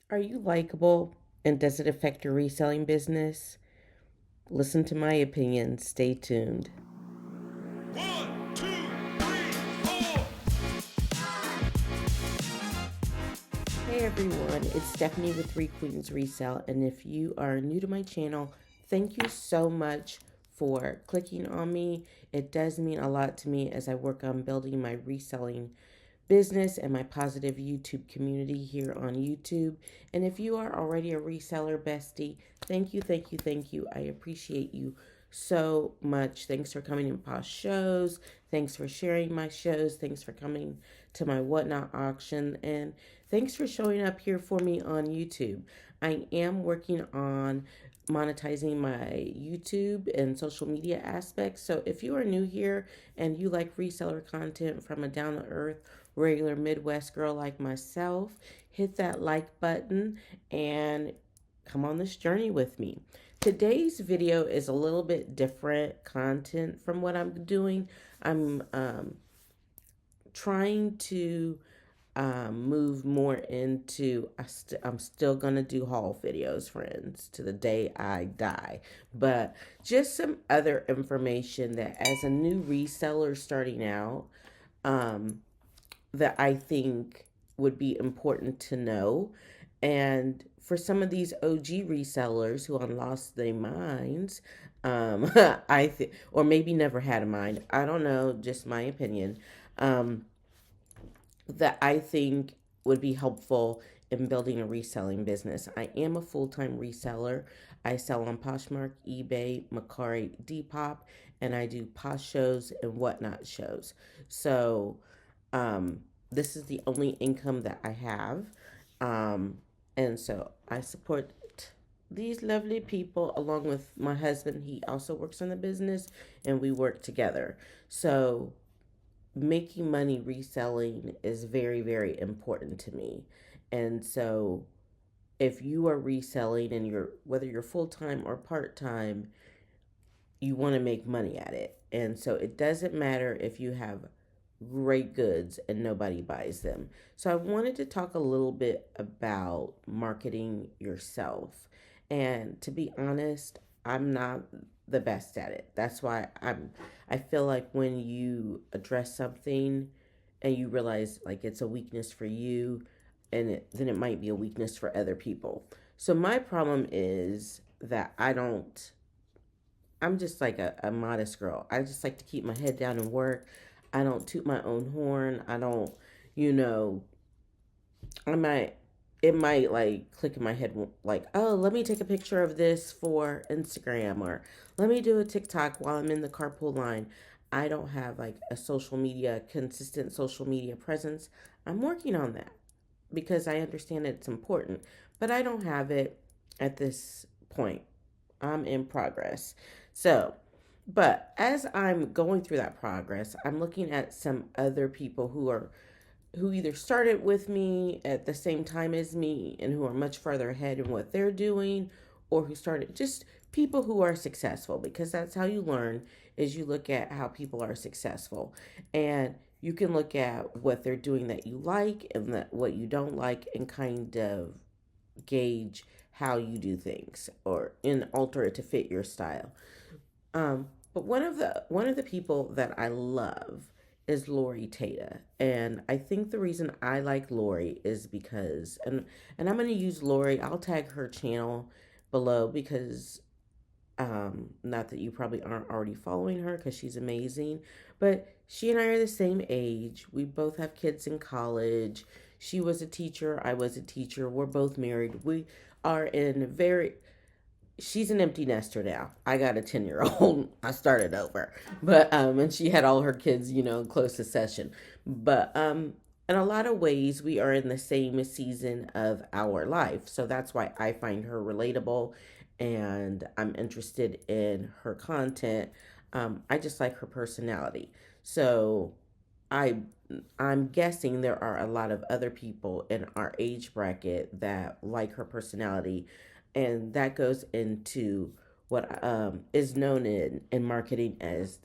Are you likable and does it affect your reselling business? Listen to my opinion. Stay tuned. One, two, three, four. Hey everyone, it's Stephanie with Three Queens Resell. And if you are new to my channel, thank you so much for clicking on me. It does mean a lot to me as I work on building my reselling business and my positive YouTube community here on YouTube. And if you are already a reseller bestie, thank you, thank you, thank you. I appreciate you so much. Thanks for coming in Posh Shows. Thanks for sharing my shows. Thanks for coming to my Whatnot auction. And thanks for showing up here for me on YouTube. I am working on monetizing my YouTube and social media aspects. So if you are new here and you like reseller content from a down to earth, regular Midwest girl like myself, hit that like button and come on this journey with me. Today's video is a little bit different content from what I'm doing. I'm trying to move more into I'm still gonna do haul videos, friends, to the day I die, but just some other information that as a new reseller starting out, um, that I think would be important to know. And for some of these OG resellers who on lost their minds, or maybe never had a mind, I don't know, just my opinion, um, that I think would be helpful in building a reselling business. I am a full time reseller. I sell on Poshmark, eBay, Macari, Depop, and I do Posh Shows and Whatnot shows. So, this is the only income that I have. Um, and so I support these lovely people along with my husband. He also works in the business and we work together. So making money reselling is very, very important to me. And so if you are reselling and you're, whether you're full time or part time, you want to make money at it. And so it doesn't matter if you have great goods and nobody buys them. So I wanted to talk a little bit about marketing yourself. And to be honest, I'm not the best at it. That's why I feel like when you address something and you realize like it's a weakness for you then it might be a weakness for other people. So my problem is that I'm just like a modest girl. I just like to keep my head down and work. I don't toot my own horn. I don't, you know, I might, it might like click in my head like, oh, let me take a picture of this for Instagram or let me do a TikTok while I'm in the carpool line. I don't have like a consistent social media presence. I'm working on that because I understand it's important, but I don't have it at this point. I'm in progress. So, but as I'm going through that progress, I'm looking at some other people who either started with me at the same time as me and who are much further ahead in what they're doing, or who started, just people who are successful, because that's how you learn, is you look at how people are successful. And you can look at what they're doing that you like and what you don't like, and kind of gauge how you do things or in alter it to fit your style. But one of the people that I love is Lori Tata, and I think the reason I like Lori is because and I'm gonna use Lori. I'll tag her channel below because not that you probably aren't already following her because she's amazing, but she and I are the same age. We both have kids in college. She was a teacher. I was a teacher. We're both married. We are in very she's an empty nester now. I got a 10-year old. I started over. But and she had all her kids, in close succession. But in a lot of ways we are in the same season of our life. So that's why I find her relatable and I'm interested in her content. I just like her personality. So I I'm guessing there are a lot of other people in our age bracket that like her personality, and that goes into what is known in marketing as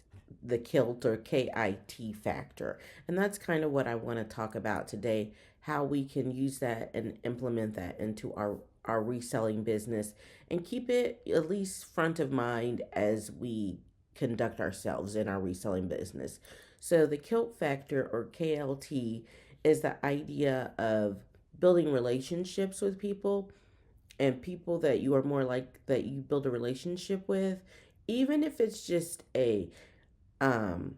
the KILT or KIT factor, and that's kind of what I want to talk about today. how we can use that and implement that into our reselling business and keep it at least front of mind as we conduct ourselves in our reselling business. So the kilt factor, or KLT, is the idea of building relationships with people, and people that you are more like that you build a relationship with, even if it's just a um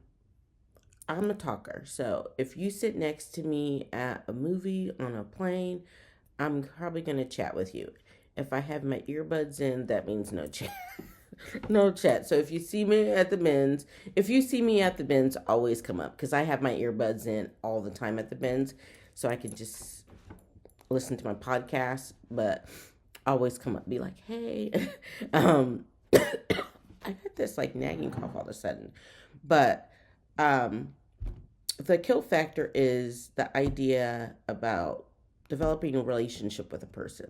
I'm a talker. So if you sit next to me at a movie, on a plane, I'm probably going to chat with you. If I have my earbuds in, that means no chat. No chat. So if you see me at the bins, always come up, because I have my earbuds in all the time at the bins, so I can just listen to my podcast. But always come up, be like, hey. um, I got this like nagging cough all of a sudden, but um, the kill factor is the idea about developing a relationship with a person.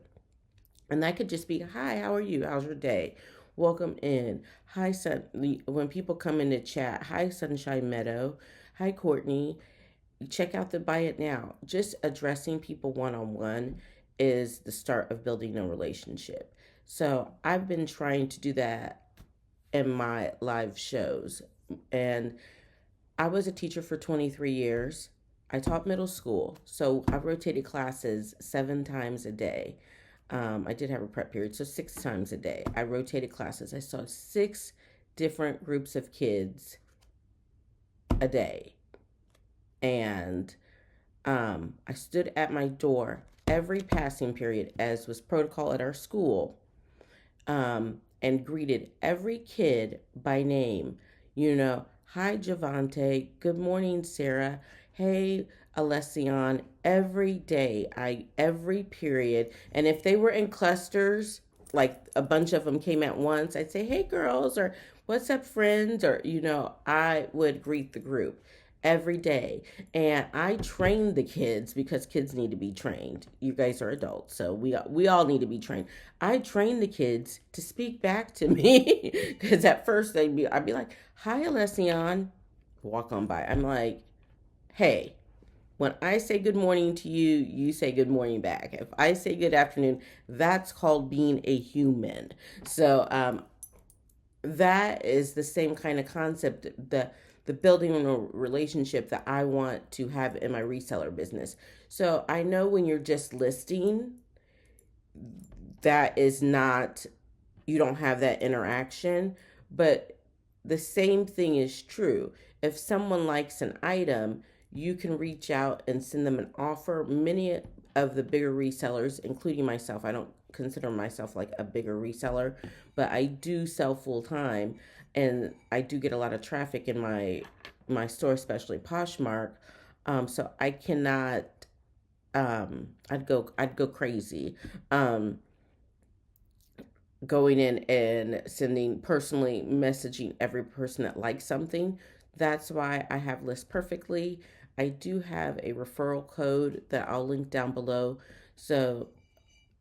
And that could just be, hi, how are you? How's your day? Welcome in. Hi, sun. When people come in to chat, hi, Sunshine Meadow. Hi, Courtney. Check out the Buy It Now. Just addressing people one on one is the start of building a relationship. So I've been trying to do that in my live shows. And I was a teacher for 23 years. I taught middle school. So I rotated classes 7 times a day. I did have a prep period, so 6 times a day. I rotated classes. I saw 6 different groups of kids a day. And I stood at my door every passing period, as was protocol at our school, and greeted every kid by name. Hi, Javante. Good morning, Sarah. Hey, Alession. Every day, every period. And if they were in clusters, like a bunch of them came at once, I'd say, hey, girls, or what's up, friends? Or, I would greet the group every day. And I trained the kids, because kids need to be trained. You guys are adults, so we all need to be trained. I trained the kids to speak back to me, because at first I'd be like, hi, Alession, walk on by. I'm like, hey, when I say good morning to you, you say good morning back. If I say good afternoon, that's called being a human. So that is the same kind of concept, the building a relationship that I want to have in my reseller business. So I know when you're just listing, that is not, you don't have that interaction, but the same thing is true. If someone likes an item, you can reach out and send them an offer. Many of the bigger resellers, including myself, I don't consider myself like a bigger reseller, but I do sell full time, and I do get a lot of traffic in my store, especially Poshmark. So I cannot. I'd go crazy. Going in and sending, personally messaging every person that likes something. That's why I have List Perfectly. I do have a referral code that I'll link down below. So,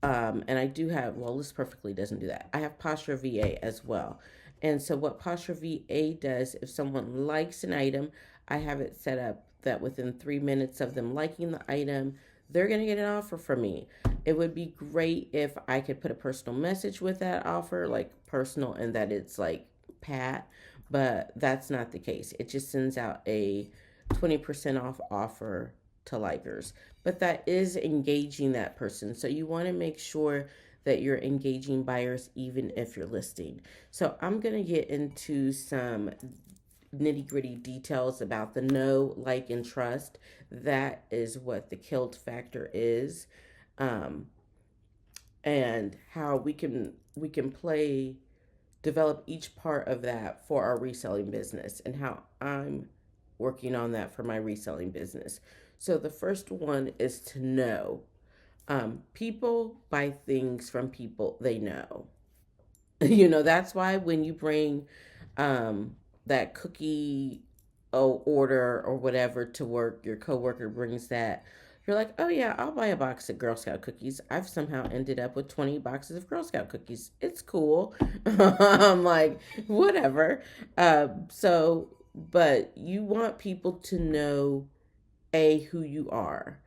and I do have, well, List Perfectly doesn't do that. I have Posture VA as well. And so what Posture VA does, if someone likes an item, I have it set up that within 3 minutes of them liking the item, they're going to get an offer from me. It would be great if I could put a personal message with that offer, like personal, and that it's like Pat, but that's not the case. It just sends out a 20% off offer to likers, but that is engaging that person. So you want to make sure that you're engaging buyers even if you're listing. So I'm going to get into some nitty gritty details about the know, like, and trust. That is what the KLT factor is, um, and how we can develop each part of that for our reselling business, and how I'm working on that for my reselling business. So the first one is to know. People buy things from people they know. That's why when you bring that cookie order or whatever to work, your coworker brings that. You're like, oh yeah, I'll buy a box of Girl Scout cookies. I've somehow ended up with 20 boxes of Girl Scout cookies. It's cool. I'm like, whatever. But you want people to know, A, who you are.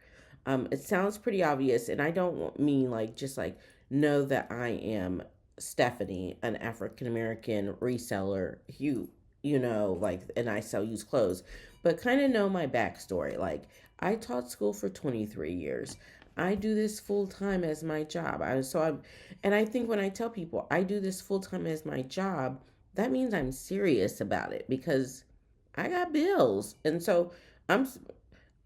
It sounds pretty obvious, and I don't mean like just like know that I am Stephanie, an African American reseller who, like, and I sell used clothes, but kind of know my backstory. Like, I taught school for 23 years. I do this full time as my job. And I think when I tell people I do this full time as my job, that means I'm serious about it because I got bills. And so I'm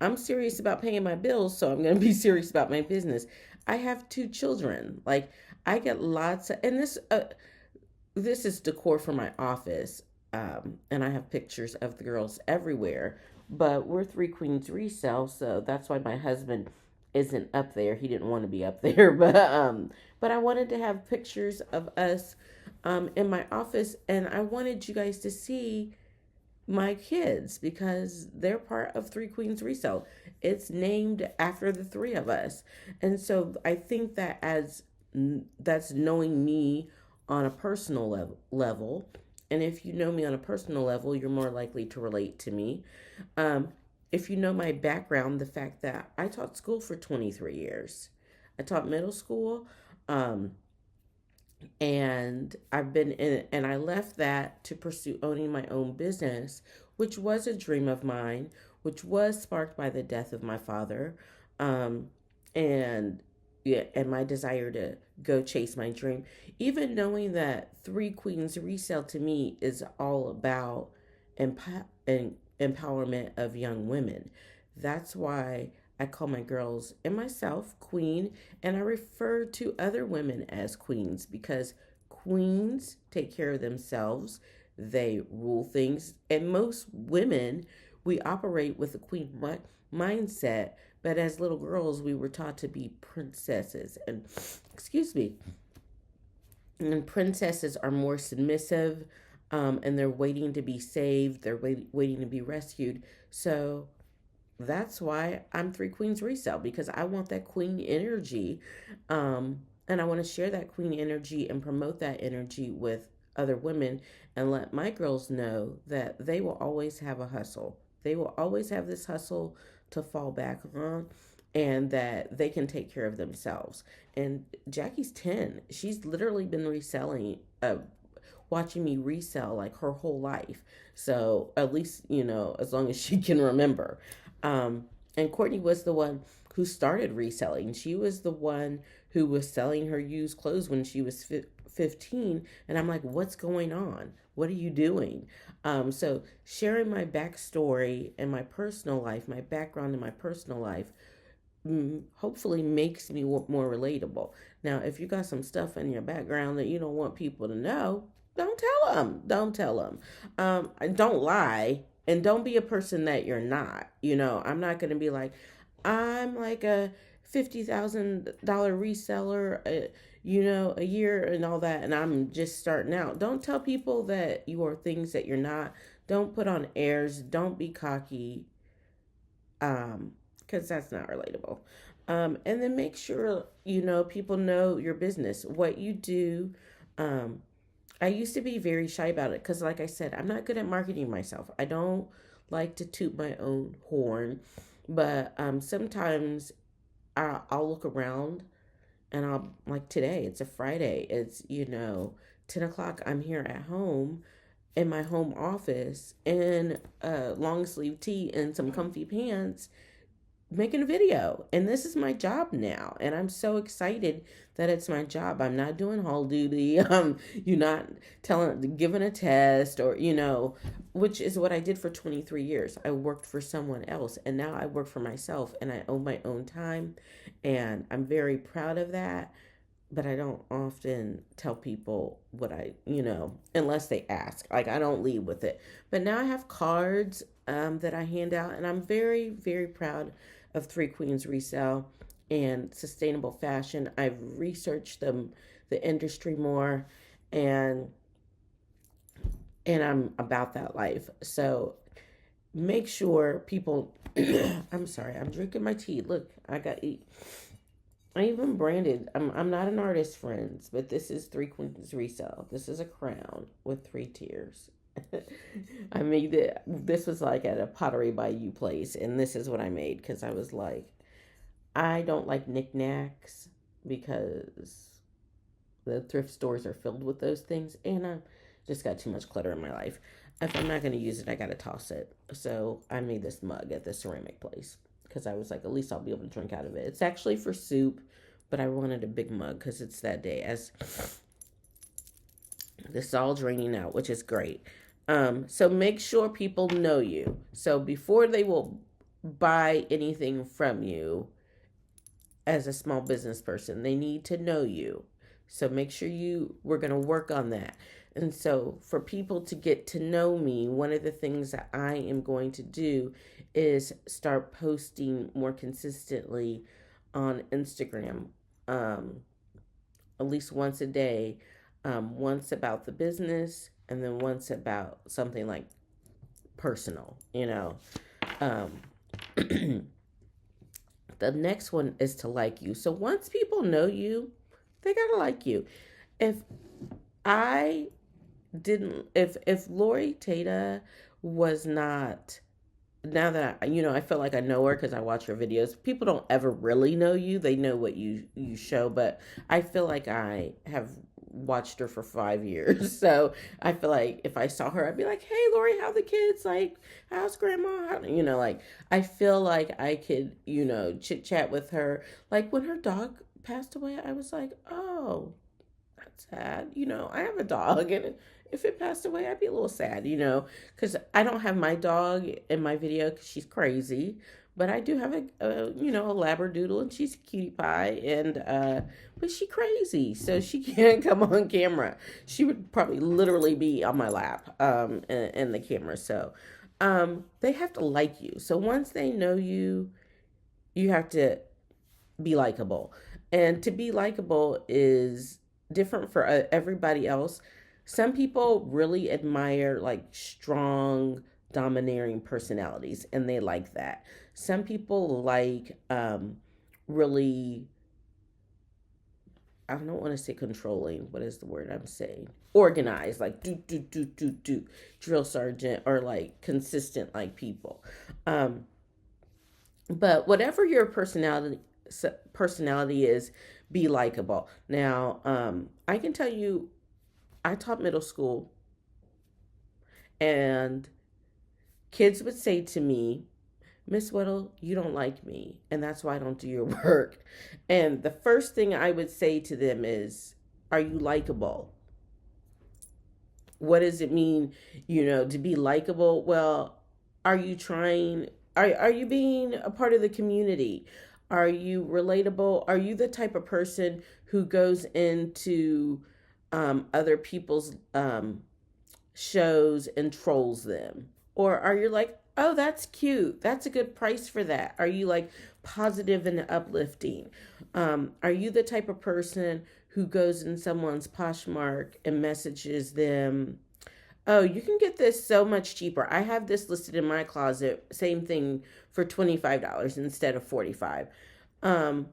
I'm serious about paying my bills, so I'm going to be serious about my business. I have two children. Like, I get lots of, and this is decor for my office, and I have pictures of the girls everywhere. But we're three queens resell, so that's why my husband isn't up there. He didn't want to be up there, but I wanted to have pictures of us in my office, and I wanted you guys to see my kids because they're part of Three Queens Resell. It's named after the three of us. And so I think that as that's knowing me on a personal level. And if you know me on a personal level, you're more likely to relate to me. Um, if you know my background, the fact that I taught school for 23 years, I taught middle school. Um, and I've been in it, and I left that to pursue owning my own business, which was a dream of mine, which was sparked by the death of my father, um, and yeah, and my desire to go chase my dream. Even knowing that Three Queens Resale to me is all about empowerment of young women. That's why I call my girls and myself queen, and I refer to other women as queens because queens take care of themselves. They rule things, and most women, we operate with a queen mindset. But as little girls, we were taught to be princesses, and excuse me, and princesses are more submissive, and they're waiting to be saved. They're waiting to be rescued. So that's why I'm Three Queens Resale because I want that queen energy. And I want to share that queen energy and promote that energy with other women and let my girls know that they will always have a hustle. They will always have this hustle to fall back on and that they can take care of themselves. And Jackie's 10. She's literally been reselling, watching me resell like her whole life. So at least, as long as she can remember. And Courtney was the one who started reselling. She was the one who was selling her used clothes when she was 15. And I'm like, what's going on? What are you doing? So sharing my backstory and my personal life, my background and my personal life, hopefully makes me more relatable. Now, if you got some stuff in your background that you don't want people to know, don't tell them. Don't tell them. Don't lie, and don't be a person that you're not. I'm not going to be like, I'm like a $50,000 reseller, a year and all that, and I'm just starting out. Don't tell people that you are things that you're not. Don't put on airs. Don't be cocky, because that's not relatable. And then make sure people know your business, what you do. I used to be very shy about it because, like I said, I'm not good at marketing myself. I don't like to toot my own horn, but sometimes I'll look around and I'll, like today, it's a Friday. It's, 10 o'clock. I'm here at home in my home office in a long sleeve tee and some comfy pants making a video, and this is my job now, and I'm so excited that it's my job. I'm not doing hall duty. You're not giving a test, or which is what I did for 23 years. I worked for someone else, and now I work for myself, and I own my own time, and I'm very proud of that. But I don't often tell people what unless they ask. Like, I don't lead with it. But now I have cards that I hand out, and I'm very, very proud of Three Queens Resell and sustainable fashion. I've researched the industry more, and I'm about that life. So make sure people. I'm sorry, I'm drinking my tea. Look, I even branded. I'm not an artist, friends, but this is Three Queens Resell. This is a crown with three tiers. I made it. This was like at a Pottery by You place, and this is what I made because I was like, I don't like knickknacks because the thrift stores are filled with those things, and I just got too much clutter in my life. If I'm not going to use it, I got to toss it. So I made this mug at the ceramic place because I was like, at least I'll be able to drink out of it. It's actually for soup, but I wanted a big mug because it's that day. As this is all draining out, which is great. So make sure people know you. So before they will buy anything from you as a small business person, they need to know you. So make sure we're going to work on that. And so for people to get to know me, one of the things that I am going to do is start posting more consistently on Instagram, at least once a day, once about the business and then once about something like personal, you know. Um, the next one is to like you. So once people know you, they gotta like you. If I didn't, if Lori Tata was not, now that I feel like I know her because I watch her videos. People don't ever really know you; they know what you show. But I feel like I have watched her for 5 years, so I feel like if I saw her, I'd be like, "Hey, Lori, how the kids? Like, how's Grandma? Like I feel like I could, chit chat with her. Like when her dog passed away, I was like, oh, that's sad. I have a dog, and if it passed away, I'd be a little sad, because I don't have my dog in my video because she's crazy, but I do have a labradoodle, and she's a cutie pie, and but she crazy, so she can't come on camera. She would probably literally be on my lap, in the camera. So, they have to like you. So once they know you, you have to be likable. And to be likable is different for everybody else. Some people really admire like strong, domineering personalities and they like that. Some people like really, I don't want to say controlling. What is the word I'm saying? Organized, like do, drill sergeant, or like consistent, like people. Um, but whatever your personality is, be likable. Now, I can tell you, I taught middle school, and kids would say to me, Miss Whittle, you don't like me, and that's why I don't do your work. And the first thing I would say to them is, are you likable? What does it mean, to be likable? Well, are you trying, are you being a part of the community? Are you relatable? Are you the type of person who goes into other people's shows and trolls them? Or are you like, oh, that's cute. That's a good price for that? Are you like positive and uplifting? Are you the type of person who goes in someone's Poshmark and messages them, oh, you can get this so much cheaper. I have this listed in my closet, same thing for $25 instead of 45. Um,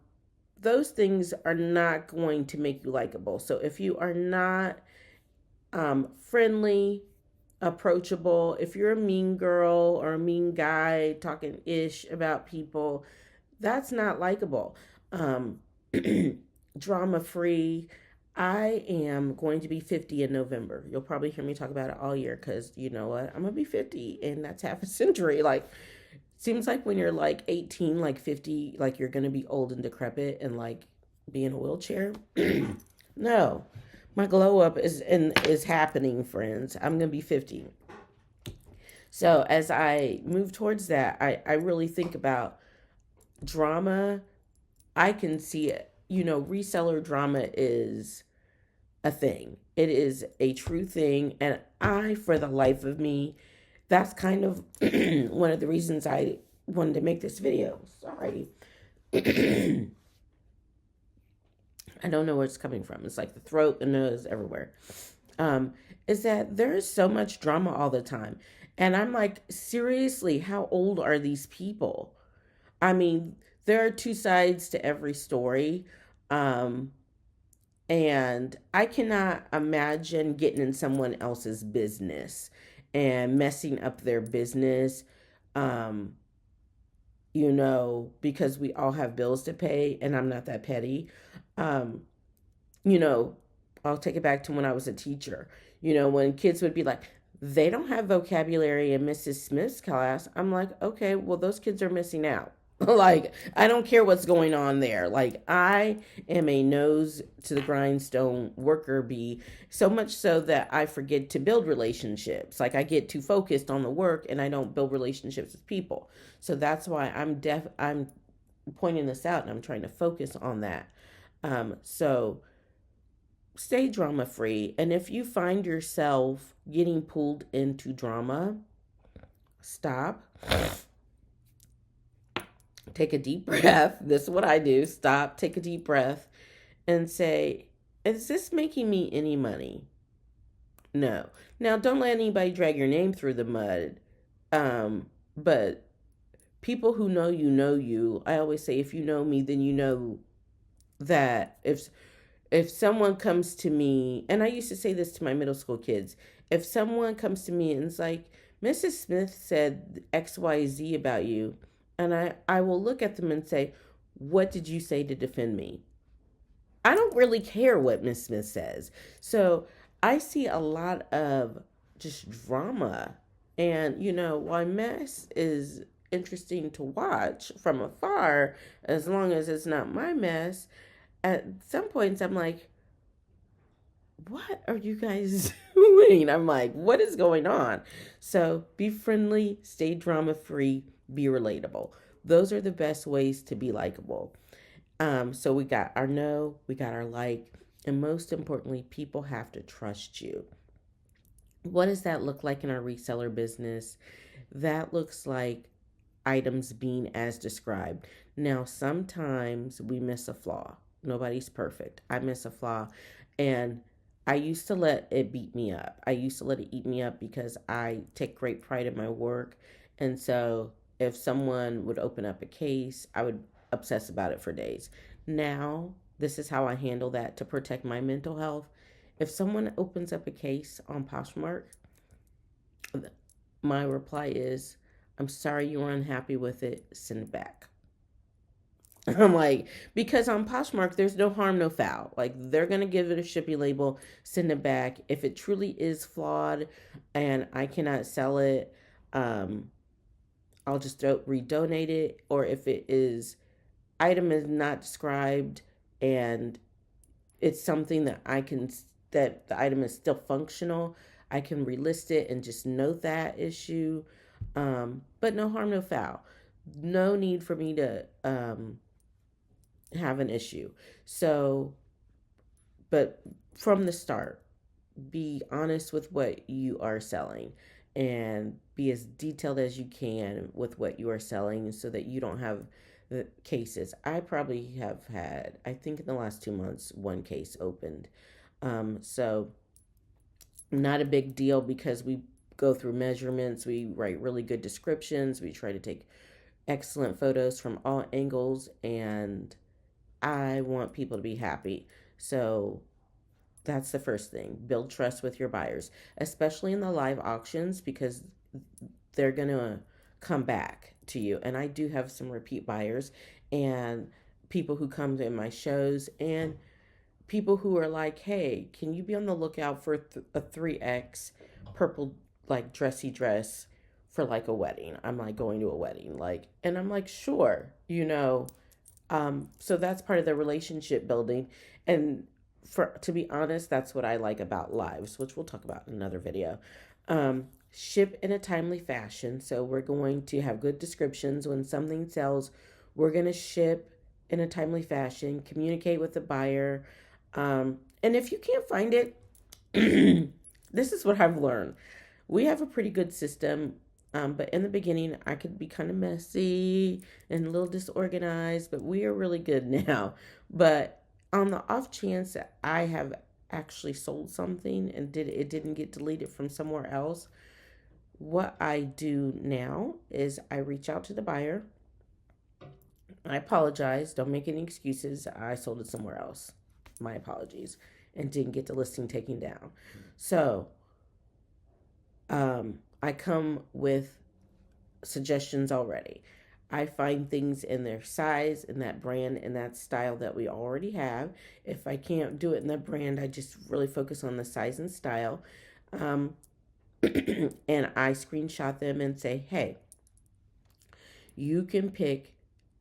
those things are not going to make you likable. So if you are not friendly, approachable, if you're a mean girl or a mean guy talking ish about people, that's not likable. Um, Drama free. I am going to be 50 in November. You'll probably hear me talk about it all year because you know what? I'm going to be 50 and that's half a century. Like, seems like when you're like 18, like 50, like you're going to be old and decrepit and like be in a wheelchair. No, my glow up is happening, friends. I'm going to be 50. So as I move towards that, I really think about drama. I can see it. Reseller drama is a thing. It is a true thing. And for the life of me, that's kind of one of the reasons I wanted to make this video. Sorry. I don't know where it's coming from. It's like the throat, the nose, everywhere. Is that there is so much drama all the time. And I'm like, seriously, how old are these people? I mean, there are two sides to every story. Um, and I cannot imagine getting in someone else's business and messing up their business. Um, because we all have bills to pay and I'm not that petty. Um, you know, I'll take it back to when I was a teacher. When kids would be like, they don't have vocabulary in Mrs. Smith's class. I'm like, okay, well, those kids are missing out. Like, I don't care what's going on there. Like, I am a nose to the grindstone worker bee, so much so that I forget to build relationships. Like, I get too focused on the work and I don't build relationships with people. So that's why I'm pointing this out and I'm trying to focus on that. So stay drama free. And if you find yourself getting pulled into drama, stop, take a deep breath. This is what I do. Stop, take a deep breath, and say, is this making me any money? No. Now, don't let anybody drag your name through the mud. But people who know you. I always say, if you know me, then you know that if someone comes to me, and I used to say this to my middle school kids, if someone comes to me and it's like, Mrs. Smith said XYZ about you, and I will look at them and say, what did you say to defend me? I don't really care what Miss Smith says. So I see a lot of just drama. And, while mess is interesting to watch from afar, as long as it's not my mess, at some points I'm like, what are you guys doing? I'm like, what is going on? So be friendly, stay drama free, be relatable. Those are the best ways to be likable. So we got our no, we got our like, and most importantly, people have to trust you. What does that look like in our reseller business? That looks like items being as described. Now, sometimes we miss a flaw. Nobody's perfect. I miss a flaw. And I used to let it beat me up. I used to let it eat me up because I take great pride in my work. And so if someone would open up a case, I would obsess about it for days. Now, this is how I handle that to protect my mental health. If someone opens up a case on Poshmark, my reply is, I'm sorry you were unhappy with it, send it back. I'm like, because on Poshmark, there's no harm, no foul. Like, they're going to give it a shipping label, send it back. If it truly is flawed and I cannot sell it, I'll just redonate it. Or if it is, item is not described and it's something that that the item is still functional, I can relist it and just note that issue. But no harm, no foul. No need for me to have an issue. So, but from the start, be honest with what you are selling and be as detailed as you can with what you are selling so that you don't have the cases. I probably have had, I think in the last 2 months, one case opened. So not a big deal because we go through measurements, we write really good descriptions, we try to take excellent photos from all angles, and I want people to be happy. So that's the first thing. Build trust with your buyers, especially in the live auctions, because they're going to come back to you. And I do have some repeat buyers and people who come to my shows and people who are like, hey, can you be on the lookout for a 3X purple, like, dressy dress for like a wedding? I'm like going to a wedding, like, and I'm like, sure, so that's part of the relationship building. And to be honest, that's what I like about lives, which we'll talk about in another video. Ship in a timely fashion. So we're going to have good descriptions. When something sells, we're going to ship in a timely fashion, communicate with the buyer. And if you can't find it, this is what I've learned. We have a pretty good system, but in the beginning, I could be kind of messy and a little disorganized, but we are really good now. But on the off chance that I have actually sold something and it didn't get deleted from somewhere else, what I do now is I reach out to the buyer. I apologize. Don't make any excuses. I sold it somewhere else. My apologies. And didn't get the listing taken down. So, I come with suggestions already. I find things in their size, in that brand, in that style that we already have. If I can't do it in that brand, I just really focus on the size and style. Um, and I screenshot them and say, hey, you can pick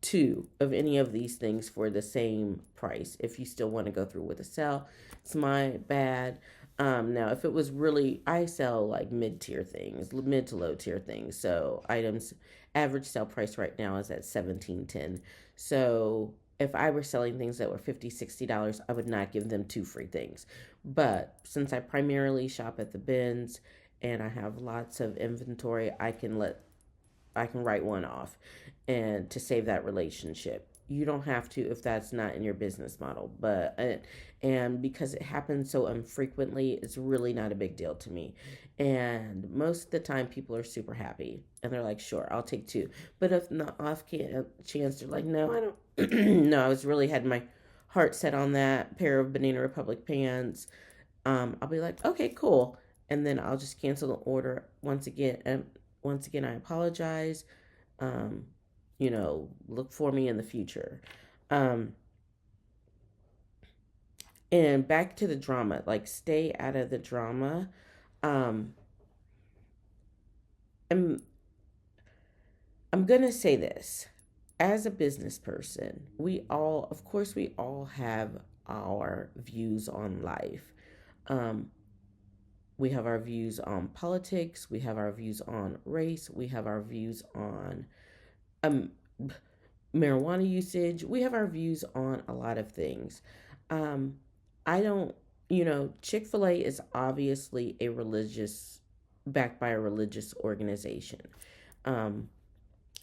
two of any of these things for the same price if you still want to go through with a sale. It's my bad. Now, if it was really, I sell like mid tier things, mid to low tier things. So items, average sale price right now is at 17.10. So if I were selling things that were $50, $60, I would not give them two free things. But since I primarily shop at the bins and I have lots of inventory, I can write one off and to save that relationship. You don't have to if that's not in your business model, but and because it happens so infrequently, it's really not a big deal to me. And most of the time, people are super happy and they're like, "Sure, I'll take two." But if not off chance, they're like, "No, I don't." No, I was really had my heart set on that pair of Banana Republic pants. I'll be like, "Okay, cool," and then I'll just cancel the order once again. And once again, I apologize. Um, look for me in the future. Um, and back to the drama, like stay out of the drama. Um, and I'm gonna say this as a business person, of course, we all have our views on life. Um, we have our views on politics. We have our views on race. We have our views on um, marijuana usage. We have our views on a lot of things. Um, I don't, Chick-fil-A is obviously backed by a religious organization. Um,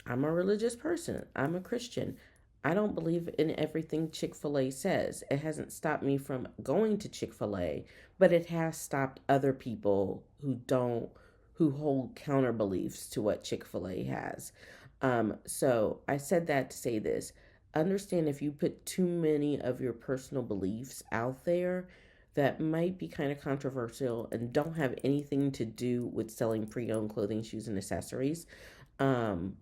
I'm a religious person, I'm a Christian. I don't believe in everything Chick-fil-A says. It hasn't stopped me from going to Chick-fil-A, but it has stopped other people who hold counter beliefs to what Chick-fil-A has. So I said that to say this. Understand if you put too many of your personal beliefs out there that might be kind of controversial and don't have anything to do with selling pre-owned clothing, shoes, and accessories, um,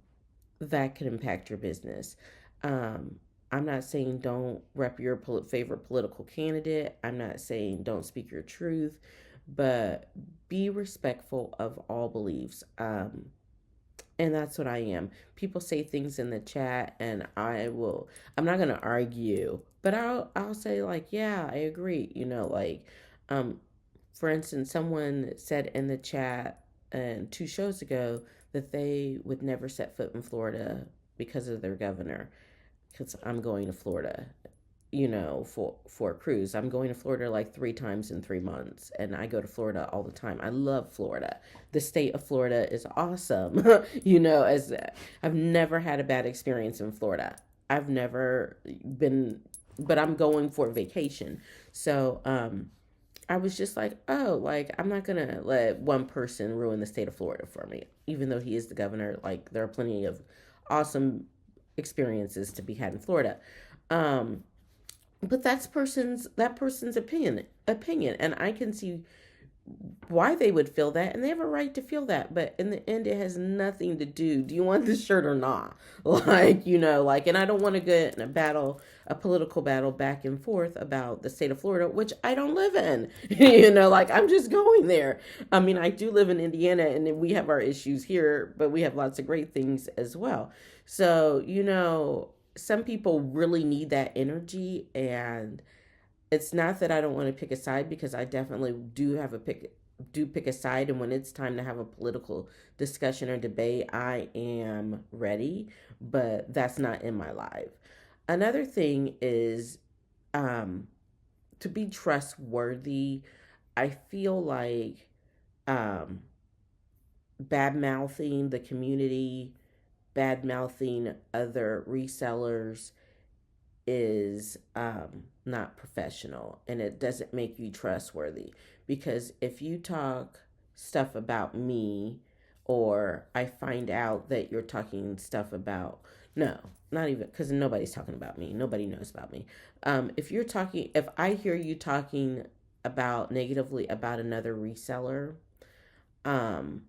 that could impact your business. Um, I'm not saying don't rep your favorite political candidate. I'm not saying don't speak your truth, but be respectful of all beliefs. And that's what I am. People say things in the chat, and I'm not gonna argue, but I'll say like, yeah, I agree. Um, for instance, someone said in the chat 2 shows ago that they would never set foot in Florida because of their governor. Because I'm going to Florida, for a cruise. I'm going to Florida like 3 times in 3 months, and I go to Florida all the time. I love Florida. The state of Florida is awesome. As I've never had a bad experience in Florida. I've never been, but I'm going for a vacation. So, I was just like, oh, like, I'm not going to let one person ruin the state of Florida for me, even though he is the governor. Like, there are plenty of awesome experiences to be had in Florida. Um, but that person's opinion, and I can see why they would feel that, and they have a right to feel that, but in the end it has nothing to do you want this shirt or not. And I don't want to get in a political battle back and forth about the state of Florida, which I don't live in. I'm just going there. I mean, I do live in Indiana, and we have our issues here, but we have lots of great things as well. So some people really need that energy, and it's not that I don't want to pick a side, because I definitely do pick a side, and when it's time to have a political discussion or debate, I am ready, but that's not in my life. Another thing is, um to be trustworthy, I feel like, um bad mouthing the community, bad mouthing other resellers is not professional, and it doesn't make you trustworthy. Because if you talk stuff about me, or I find out that you're talking stuff about, no, not even, because nobody's talking about me, nobody knows about me. If I hear you talking about negatively about another reseller, um,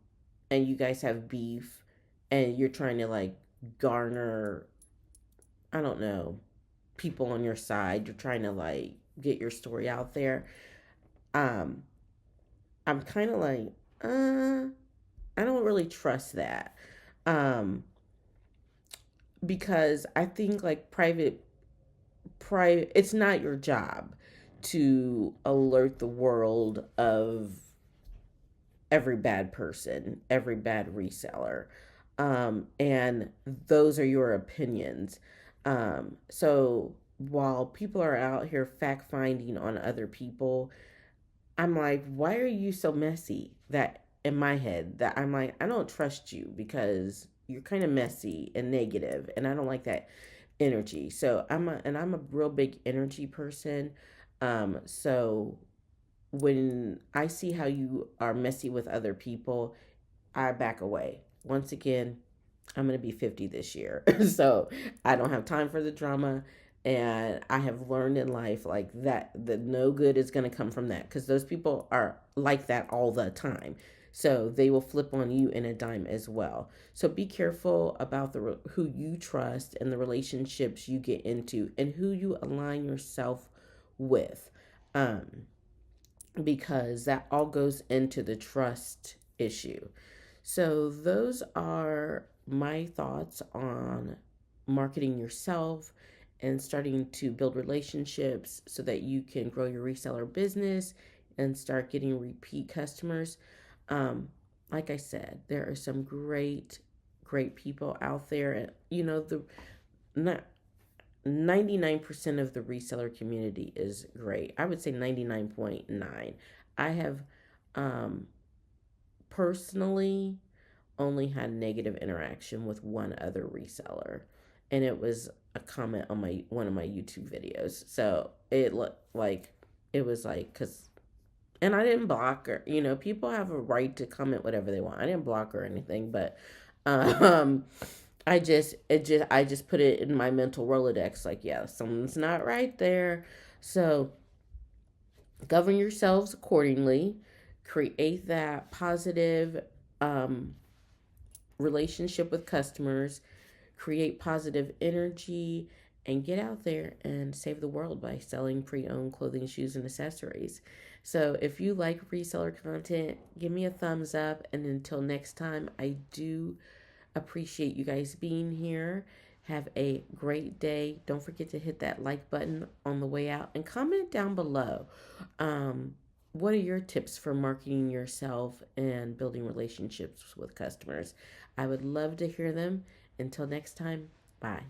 and you guys have beef, and you're trying to like garner, I don't know, people on your side. You're trying to like get your story out there. Um, I'm kind of like, I don't really trust that. Um, because I think like private, it's not your job to alert the world of every bad person, every bad reseller. And those are your opinions. So while people are out here fact finding on other people, I'm like, why are you so messy? That in my head, that I'm like, I don't trust you because you're kind of messy and negative, and I don't like that energy. So I'm a real big energy person. So when I see how you are messy with other people, I back away. Once again, I'm going to be 50 this year. So I don't have time for the drama. And I have learned in life like that, the no good is going to come from that because those people are like that all the time. So they will flip on you in a dime as well. So be careful about who you trust and the relationships you get into and who you align yourself with. Um, because that all goes into the trust issue. So, those are my thoughts on marketing yourself and starting to build relationships so that you can grow your reseller business and start getting repeat customers. Um, like I said, there are some great people out there. And, not 99% of the reseller community is great. I would say 99.9. I have um, personally only had negative interaction with one other reseller, and it was a comment on my one of my YouTube videos. So it looked like it was like because and I didn't block her. People have a right to comment whatever they want. I didn't block her or anything, but um I just put it in my mental Rolodex like, yeah, something's not right there. So govern yourselves accordingly. Create that positive um relationship with customers, create positive energy, and get out there and save the world by selling pre owned clothing, shoes, and accessories. So, if you like reseller content, give me a thumbs up. And until next time, I do appreciate you guys being here. Have a great day. Don't forget to hit that like button on the way out and comment down below. Um, what are your tips for marketing yourself and building relationships with customers? I would love to hear them. Until next time, bye.